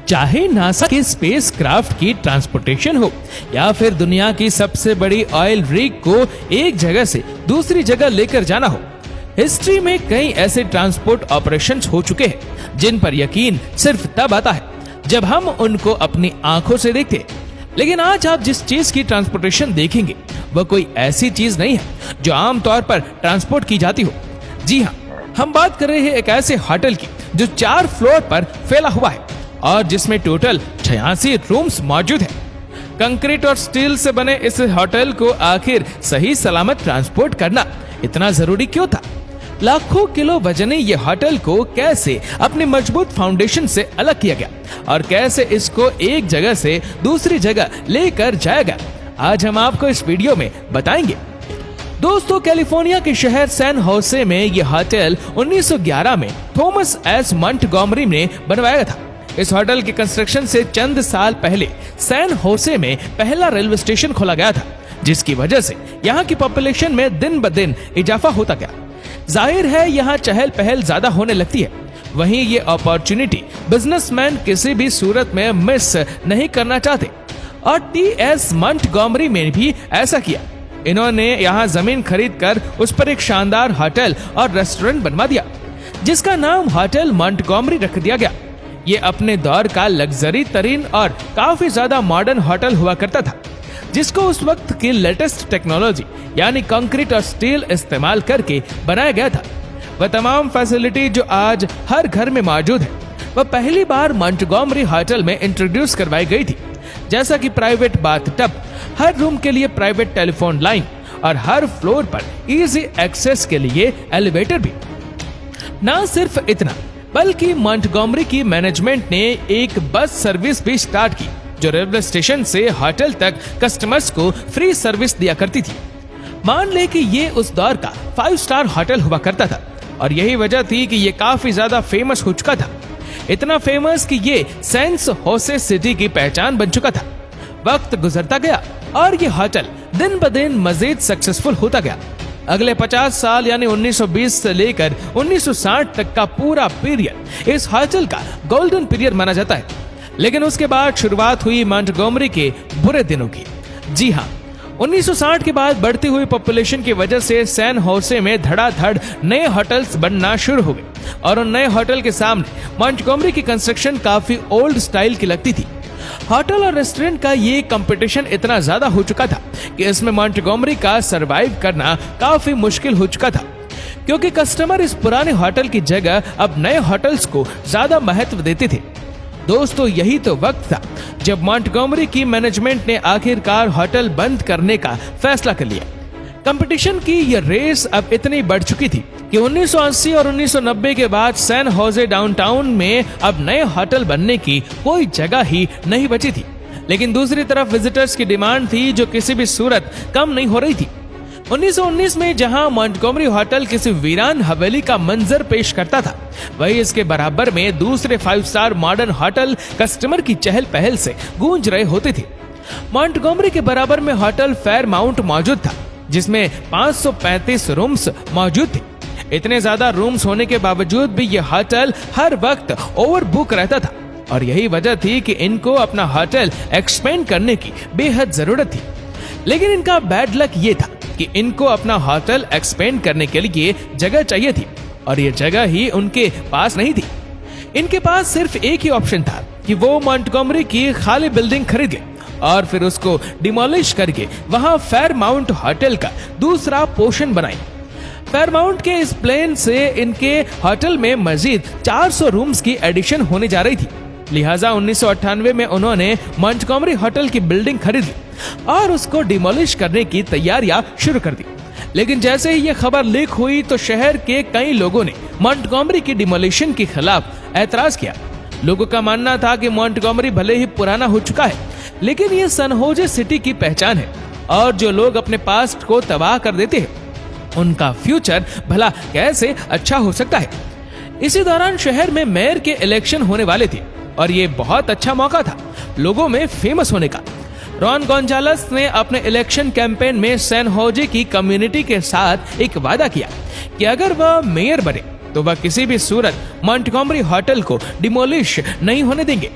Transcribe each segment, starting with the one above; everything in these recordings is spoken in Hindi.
चाहे नासा के स्पेस क्राफ्ट की ट्रांसपोर्टेशन हो या फिर दुनिया की सबसे बड़ी ऑयल रिग को एक जगह से दूसरी जगह लेकर जाना हो, हिस्ट्री में कई ऐसे ट्रांसपोर्ट ऑपरेशंस हो चुके हैं जिन पर यकीन सिर्फ तब आता है जब हम उनको अपनी आंखों से देखते हैं। लेकिन आज आप जिस चीज की ट्रांसपोर्टेशन देखेंगे वह कोई ऐसी चीज नहीं है जो आमतौर पर ट्रांसपोर्ट की जाती हो। जी हाँ, हम बात कर रहे हैं एक ऐसे होटल की जो 4 फ्लोर पर फैला हुआ है और जिसमें टोटल 86 रूम्स मौजूद है। कंक्रीट और स्टील से बने इस होटल को आखिर सही सलामत ट्रांसपोर्ट करना इतना जरूरी क्यों था? लाखों किलो वजनी ये होटल को कैसे अपनी मजबूत फाउंडेशन से अलग किया गया और कैसे इसको एक जगह से दूसरी जगह लेकर जाया गया, आज हम आपको इस वीडियो में बताएंगे। दोस्तों, कैलिफोर्निया के शहर सैन होसे में यह होटल 1911 में थॉमस एस मंटगोमरी ने बनवाया था। इस होटल के कंस्ट्रक्शन से चंद साल पहले सैन होसे में पहला रेलवे स्टेशन खोला गया था, जिसकी वजह से यहाँ की पॉपुलेशन में दिन ब दिन इजाफा होता गया। जाहिर है यहाँ चहल पहल ज्यादा होने लगती है। वहीं ये अपॉर्चुनिटी बिजनेसमैन किसी भी सूरत में मिस नहीं करना चाहते और टी.एस. मंटगोमरी ने भी ऐसा किया। इन्होंने यहाँ जमीन खरीद कर उस पर एक शानदार होटल और रेस्टोरेंट बनवा दिया, जिसका नाम होटल मंटगोमरी रख दिया गया। ये अपने दौर का लग्जरी तरीन और काफी ज्यादा मॉडर्न होटल हुआ करता था, जिसको उस वक्त की लेटेस्ट टेक्नोलॉजी यानी कंक्रीट और स्टील इस्तेमाल करके बनाया गया था। वह तमाम फैसिलिटी जो आज हर घर में मौजूद है, वह पहली बार मंटगोमरी होटल में इंट्रोड्यूस करवाई गई थी, जैसा कि प्राइवेट बाथटब, हर रूम के लिए प्राइवेट टेलीफोन लाइन और हर फ्लोर पर इजी एक्सेस के लिए एलिवेटर भी। ना सिर्फ इतना, बल्कि मंटगोमरी की मैनेजमेंट ने एक बस सर्विस भी स्टार्ट की जो रेलवे स्टेशन से होटल तक कस्टमर्स को फ्री सर्विस दिया करती थी। मान ले कि ये उस दौर का 5 स्टार होटल हुआ करता था और यही वजह थी कि ये काफी ज्यादा फेमस हो चुका था। इतना फेमस कि ये सैन होसे सिटी की पहचान बन चुका था। वक्त गुजरता गया और ये होटल दिन ब दिन मजीद सक्सेसफुल होता गया। अगले 50 साल यानी 1920 से लेकर 1960 तक का पूरा पीरियड इस होटल का गोल्डन पीरियड माना जाता है। लेकिन उसके बाद शुरुआत हुई मंटगोमरी के बुरे दिनों की। जी हाँ, 1960 के बाद बढ़ती हुई पॉपुलेशन की वजह से सैन होसे में धड़ाधड़ नए होटल्स बनना शुरू हो गए और उन नए होटल के सामने मंटगोमरी की कंस्ट्रक्शन काफी ओल्ड स्टाइल की लगती थी। होटल और रेस्टोरेंट का ये कंपटीशन इतना ज्यादा हो चुका था कि इसमें मंटगोमरी का सरवाइव करना काफी मुश्किल हो चुका था, क्योंकि कस्टमर इस पुराने होटल की जगह अब नए होटल्स को ज्यादा महत्व देते थे। दोस्तों, यही तो वक्त था जब मंटगोमरी की मैनेजमेंट ने आखिरकार होटल बंद करने का फैसला कर लिया। कंपटीशन की यह रेस अब इतनी बढ़ चुकी थी कि 1980 और 1990 के बाद सैन होसे डाउनटाउन में अब नए होटल बनने की कोई जगह ही नहीं बची थी। लेकिन दूसरी तरफ विजिटर्स की डिमांड थी जो किसी भी सूरत कम नहीं हो रही थी। 1919 में जहां मंटगोमरी होटल किसी वीरान हवेली का मंजर पेश करता था, वही इसके बराबर में दूसरे 5 स्टार मॉडर्न होटल कस्टमर की चहल पहल से गूंज रहे होते थे। मंटगोमरी के बराबर में होटल फेयरमाउंट मौजूद था, जिसमें 535 रूम्स मौजूद थे। इतने ज्यादा रूम्स होने के बावजूद भी यह होटल हर वक्त ओवर बुक रहता था और यही वजह थी कि इनको अपना होटल एक्सपेंड करने की बेहद जरूरत थी। लेकिन इनका बैड लक ये था कि इनको अपना होटल एक्सपेंड करने के लिए जगह चाहिए थी और ये जगह ही उनके पास नहीं थी। इनके पास सिर्फ एक ही ऑप्शन था कि वो मंटगोमरी की खाली बिल्डिंग खरीद ले और फिर उसको डिमोलिश करके वहां फेयरमाउंट होटल का दूसरा पोर्शन बनाए। फेयरमाउंट के इस प्लान से इनके होटल में मजीद 400 रूम्स की एडिशन होने जा रही थी। लिहाजा 1998 में उन्होंने मंटगोमरी होटल की बिल्डिंग खरीद ली और उसको डिमोलिश करने की तैयारियां शुरू कर दी। लेकिन जैसे ही ये खबर लीक हुई तो शहर के कई लोगों ने मंटगोमरी की डिमोलिशन के खिलाफ ऐतराज किया। लोगों का मानना था कि मंटगोमरी भले ही पुराना हो चुका है, लेकिन ये सैन होसे सिटी की पहचान है और जो लोग अपने पास्ट को तबाह कर देते हैं उनका फ्यूचर भला कैसे अच्छा हो सकता है। इसी दौरान शहर में मेयर के इलेक्शन होने वाले थे और ये बहुत अच्छा मौका था लोगों में फेमस होने का। रॉन गोंजालेस ने अपने इलेक्शन कैंपेन में सैन होसे की कम्युनिटी के साथ एक वादा किया कि अगर वह मेयर बने तो वह किसी भी सूरत मंटगोमरी होटल को डिमोलिश नहीं होने देंगे।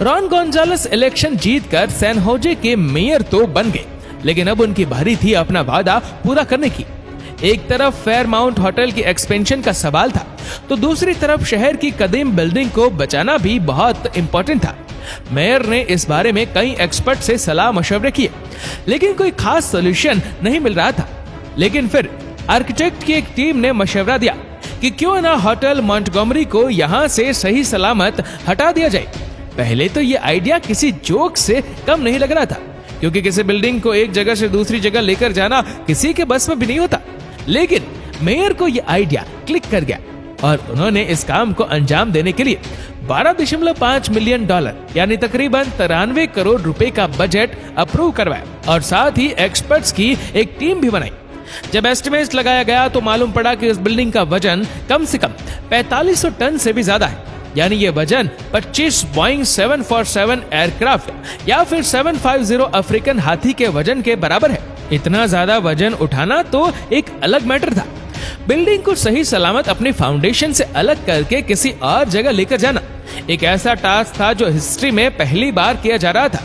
रॉन गोंजालेस इलेक्शन जीतकर सैन होजे के मेयर तो बन गए, लेकिन अब उनकी बारी थी अपना वादा पूरा करने की। एक तरफ फेयरमाउंट होटल की एक्सपेंशन का सवाल था, तो दूसरी तरफ शहर की कदीम बिल्डिंग को बचाना भी बहुत इंपॉर्टेंट था। मेयर ने इस बारे में कई एक्सपर्ट से सलाह मशवरे किए, लेकिन कोई खास सॉल्यूशन नहीं मिल रहा था। लेकिन फिर आर्किटेक्ट की एक टीम ने मशवरा दिया कि क्यों ना होटल मॉन्टगोमरी को यहाँ से सही सलामत हटा दिया जाए। पहले तो ये आइडिया किसी जोक से कम नहीं लग रहा था, क्योंकि किसी बिल्डिंग को एक जगह से दूसरी जगह लेकर जाना किसी के बस में भी नहीं होता। लेकिन मेयर को यह आइडिया क्लिक कर गया और उन्होंने इस काम को अंजाम देने के लिए $12.5 मिलियन यानी तकरीबन 93 करोड़ रुपए का बजट अप्रूव करवाया और साथ ही एक्सपर्ट्स की एक टीम भी बनाई। जब एस्टिमेट लगाया गया तो मालूम पड़ा कि इस बिल्डिंग का वजन कम से कम 4500 टन से भी ज्यादा है, यानी ये वजन 25 बोइंग 747 एयरक्राफ्ट या फिर 750 अफ्रीकन हाथी के वजन के बराबर है। इतना ज्यादा वजन उठाना तो एक अलग मैटर था। बिल्डिंग को सही सलामत अपने फाउंडेशन से अलग करके किसी और जगह लेकर जाना एक ऐसा टास्क था जो हिस्ट्री में पहली बार किया जा रहा था।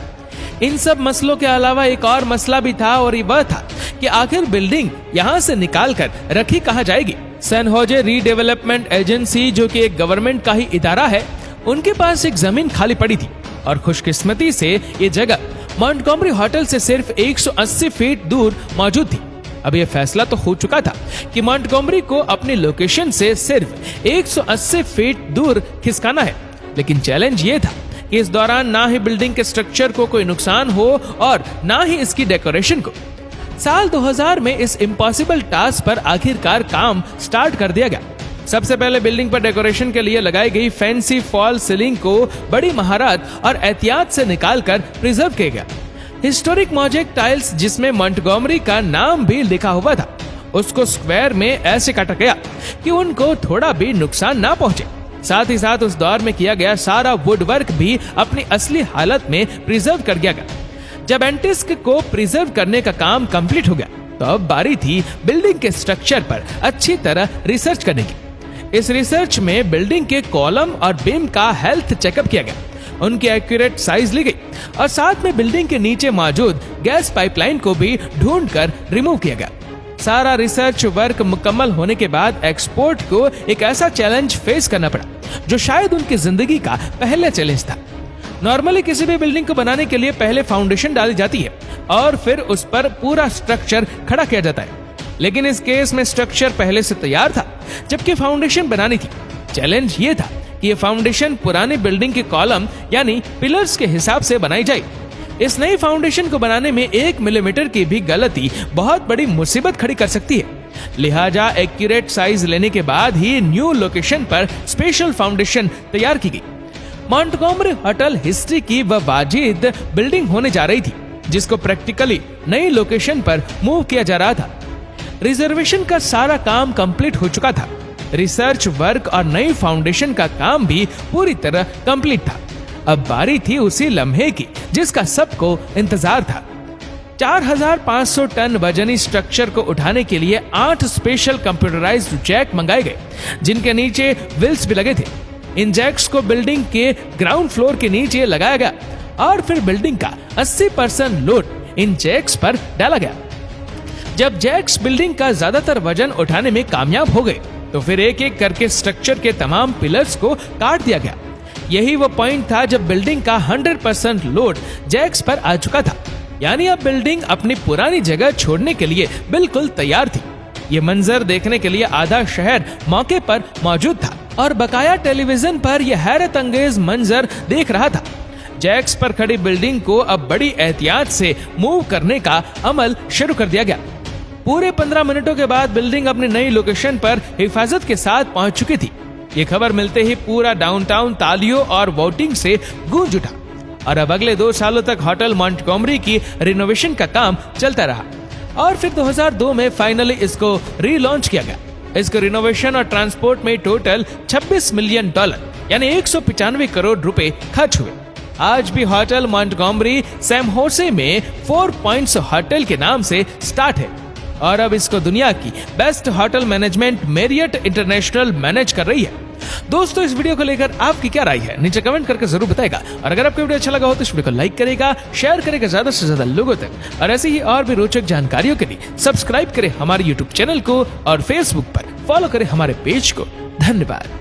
इन सब मसलों के अलावा एक और मसला भी था, और ये वह था कि आखिर बिल्डिंग यहाँ से निकाल कर रखी कहाँ जाएगी। सैन होजे रीडेवलपमेंट एजेंसी, जो कि एक गवर्नमेंट का ही इदारा है, उनके पास एक जमीन खाली पड़ी थी और खुशकिस्मती से ये जगह मॉन्टगोमरी होटल से सिर्फ 180 फीट दूर मौजूद थी। अब यह फैसला तो हो चुका था कि मॉन्टगोमरी को अपनी लोकेशन से सिर्फ 180 फीट दूर खिसकाना है, लेकिन चैलेंज ये था कि इस दौरान ना ही बिल्डिंग के स्ट्रक्चर को कोई नुकसान हो और ना ही इसकी डेकोरेशन को। साल 2000 में इस इम्पॉसिबल टास्क पर आखिरकार काम स्टार्ट कर दिया गया। सबसे पहले बिल्डिंग पर डेकोरेशन के लिए लगाई गई फैंसी फॉल सीलिंग को बड़ी महारत और एहतियात से निकालकर प्रिजर्व किया गया। हिस्टोरिक मोज़ेक टाइल्स, जिसमें मॉन्टगोमरी का नाम भी लिखा हुआ था, उसको स्क्वायर में ऐसे काटा गया कि उनको थोड़ा भी नुकसान ना पहुंचे। साथ ही साथ उस दौर में किया गया सारा वुड वर्क भी अपनी असली हालत में प्रिजर्व कर दिया गया। जब एंटिस्क को प्रिजर्व करने का काम कंप्लीट हो गया तो अब बारी थी बिल्डिंग के स्ट्रक्चर पर अच्छी तरह रिसर्च करने की। इस रिसर्च में बिल्डिंग के कॉलम और बीम का हेल्थ चेकअप किया गया, उनकी एक्यूरेट साइज ली गई और साथ में बिल्डिंग के नीचे मौजूद गैस पाइपलाइन को भी ढूंढकर रिमूव किया गया। सारा रिसर्च वर्क मुकम्मल होने के बाद एक्सपोर्ट को एक ऐसा चैलेंज फेस करना पड़ा जो शायद उनकी जिंदगी का पहला चैलेंज था। नॉर्मली किसी भी बिल्डिंग को बनाने के लिए पहले फाउंडेशन डाली जाती है और फिर उस पर पूरा स्ट्रक्चर खड़ा किया जाता है, लेकिन इस केस में स्ट्रक्चर पहले से तैयार था जबकि फाउंडेशन बनानी थी। चैलेंज ये था कि ये फाउंडेशन पुरानी बिल्डिंग के कॉलम यानी पिलर्स के हिसाब से बनाई जाए। इस नई फाउंडेशन को बनाने में 1 मिलीमीटर की भी गलती बहुत बड़ी मुसीबत खड़ी कर सकती है। लिहाजा एक्यूरेट साइज लेने के बाद ही न्यू लोकेशन पर स्पेशल फाउंडेशन तैयार की गई। मॉन्टगोमरी होटल हिस्ट्री की वह वाजिद बिल्डिंग होने जा रही थी जिसको प्रैक्टिकली नई लोकेशन पर मूव किया जा रहा था। रिजर्वेशन का सारा काम कंप्लीट हो चुका था। रिसर्च वर्क और नई फाउंडेशन का काम भी पूरी तरह कंप्लीट था। अब बारी थी उसी लम्हे की जिसका सबको इंतजार था। 4500 टन वजनी स्ट्रक्चर को उठाने के लिए 8 स्पेशल कंप्यूटराइज्ड जैक मंगाए गए जिनके नीचे व्हील्स भी लगे थे। इन जैक्स को बिल्डिंग के ग्राउंड फ्लोर के नीचे लगाया गया और फिर बिल्डिंग का 80% लोड इन जैक्स पर डाला गया। जब जैक्स बिल्डिंग का ज्यादातर वजन उठाने में कामयाब हो गए तो फिर एक एक करके स्ट्रक्चर के तमाम पिलर्स को काट दिया गया। यही वो पॉइंट था जब बिल्डिंग का 100% लोड जैक्स पर आ चुका था, यानी अब बिल्डिंग अपनी पुरानी जगह छोड़ने के लिए बिल्कुल तैयार थी। ये मंजर देखने के लिए आधा शहर मौके पर मौजूद था और बकाया टेलीविजन पर यह हैरत अंगेज मंजर देख रहा था। जैक्स पर खड़ी बिल्डिंग को अब बड़ी एहतियात से मूव करने का अमल शुरू कर दिया गया। पूरे 15 मिनटों के बाद बिल्डिंग अपनी नई लोकेशन पर हिफाजत के साथ पहुंच चुकी थी। ये खबर मिलते ही पूरा डाउनटाउन तालियों और वोटिंग से गूंज उठा और अब अगले 2 सालों तक होटल मॉन्टगोमरी की रिनोवेशन का काम चलता रहा और फिर 2002 में फाइनली इसको रीलॉन्च किया गया। इसको रिनोवेशन और ट्रांसपोर्ट में टोटल $26 मिलियन यानी 195 करोड़ रुपए खर्च हुए। आज भी होटल मॉन्टगोमरी सैम होसे में 4 पॉइंट्स होटल के नाम से स्टार्ट है और अब इसको दुनिया की best hotel management Marriott international manage कर रही है। दोस्तों, इस वीडियो को लेकर आपकी क्या राय है नीचे कमेंट करके जरूर बताएगा। और अगर आपको वीडियो अच्छा लगा हो तो इस वीडियो को लाइक करेगा, शेयर करेगा ज्यादा से ज्यादा लोगों तक। और ऐसी ही और भी रोचक जानकारियों के लिए सब्सक्राइब करें हमारे यूट्यूब चैनल को और फेसबुक पर फॉलो करें हमारे पेज को। धन्यवाद।